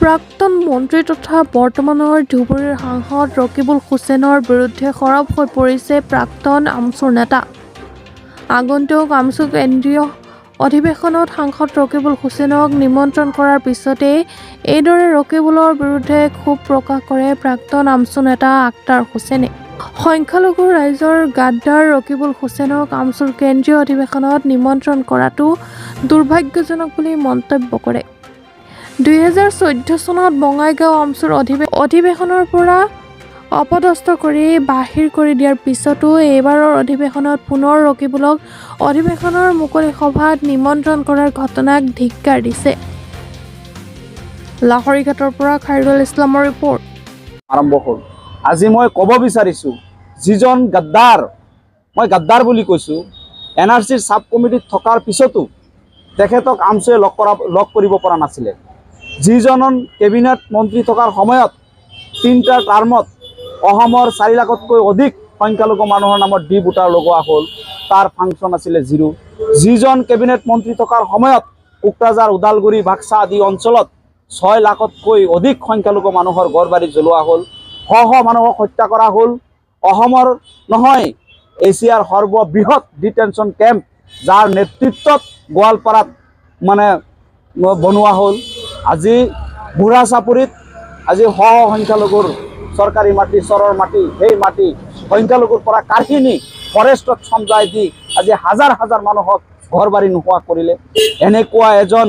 প্ৰাক্তন মন্ত্ৰী তথা বৰ্তমানৰ ধুবুৰীৰ সাংসদ ৰকিবুল হুছেইনৰ বিৰুদ্ধে সৰব হৈ পৰিছে প্ৰাক্তন আমছুৰ নেতা। আগন্তুক আমছু কেন্দ্ৰীয় অধিৱেশনত সাংসদ ৰকিবুল হুছেইনক নিমন্ত্ৰণ কৰাৰ পিছতেই এইদৰে ৰকিবুলৰ বিৰুদ্ধে ক্ষোভ প্ৰকাশ কৰে প্ৰাক্তন আমছু নেতা আখতাৰ হুছেইনে। সংখ্যালঘু ৰাইজৰ গাদ্দাৰ ৰকিবুল হুছেইনক আমছুৰ কেন্দ্ৰীয় অধিৱেশনত নিমন্ত্ৰণ কৰাটো দুৰ্ভাগ্যজনক বুলি মন্তব্য কৰে। 2014 চনত বঙাইগাঁও আমছুৰ অধিৱেশনৰ পৰা অপদস্থ কৰি বাহিৰ কৰি দিয়াৰ পিছতো এইবাৰৰ অধিৱেশনত পুনৰ ৰকিবুলক অধিৱেশনৰ মুকলি সভাত নিমন্ত্ৰণ কৰাৰ ঘটনাক ধিক্কাৰ দিছে। লাহৰীঘাটৰ পৰা খাইৰুল ইছলামৰ ৰিপৰ্ট। আৰম্ভ হ'ল। আজি মই ক'ব বিচাৰিছোঁ, যিজন গাদ্দাৰ, মই গাদ্দাৰ বুলি কৈছোঁ, NRCৰ ছাব কমিটিত থকাৰ পিছতো তেখেতক আমছুৱে লগ কৰিব পৰা নাছিলে। যিজন কেবিনেট মন্ত্ৰী থকাৰ সময়ত 3টা টাৰ্মত অসমৰ 4 লাখতকৈ অধিক সংখ্যালঘু মানুহৰ নামত ডি ভোটাৰ লগোৱা হ'ল, তাৰ ফাংচন আছিলে 0। যিজন কেবিনেট মন্ত্ৰী থকাৰ সময়ত কোকৰাঝাৰ, ওদালগুৰি, বাক্সা আদি অঞ্চলত 6 লাখতকৈ অধিক সংখ্যালঘু মানুহৰ ঘৰ-বাৰী জ্বলোৱা হ'ল, শ মানুহক হত্যা কৰা হ'ল। অসমৰ নহয়, এছিয়াৰ সৰ্ববৃহৎ ডিটেনশ্যন কেম্প যাৰ নেতৃত্বত গোৱালপাৰাত বনোৱা হ'ল। আজি বুঢ়া চাপৰিত আজি সংখ্যালঘুৰ চৰকাৰী মাটি, চৰৰ মাটি, সেই মাটি সংখ্যালঘুৰ পৰা কাঢ়ি নি ফৰেষ্টত চমজাই দি আজি হাজাৰ হাজাৰ মানুহক ঘৰ-বাৰী নোহোৱা কৰিলে। এনেকুৱা এজন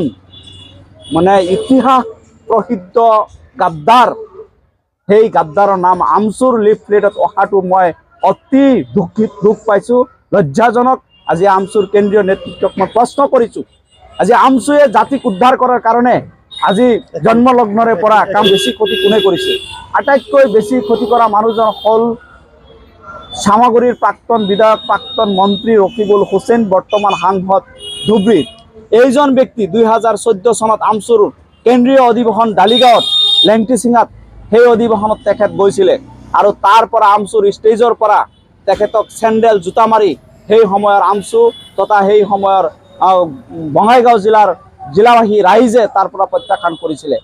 ইতিহাস প্ৰসিদ্ধ গাদ্দাৰ, সেই গাদ্দাৰৰ নাম আমছুৰ লিফলেটত অহাটো মই অতি দুখ পাইছোঁ, লজ্জাজনক। আজি আমছুৰ কেন্দ্ৰীয় নেতৃত্বক মই প্ৰশ্ন কৰিছোঁ, আজি আমছুৱে জাতিক উদ্ধাৰ কৰাৰ কাৰণে আজি জন্মলগ্নৰে পৰা কাম বেছি ক্ষতি কোনে কৰিছে? আটাইতকৈ বেছি ক্ষতি কৰা মানুহজন হ'ল চামাগুৰিৰ প্ৰাক্তন বিধায়ক, প্ৰাক্তন মন্ত্ৰী ৰকিবুল হুছেইন, বৰ্তমান সাংসদ ধুবুৰীৰ। এইজন ব্যক্তি 2014 চনত আমছুৰ কেন্দ্ৰীয় অধিৱেশন ডালিগাঁৱত লেংটিচিঙাত সেই অধিৱেশনত তেখেত গৈছিলে আৰু তাৰ পৰা আমছুৰ ষ্টেজৰ পৰা তেখেতক চেণ্ডেল জোতা মাৰি সেই সময়ৰ আমছু তথা সেই সময়ৰ বঙাইগাঁও জিলাবাসী ৰাইজে তাৰ পৰা প্ৰত্যাখ্যান কৰিছিলে।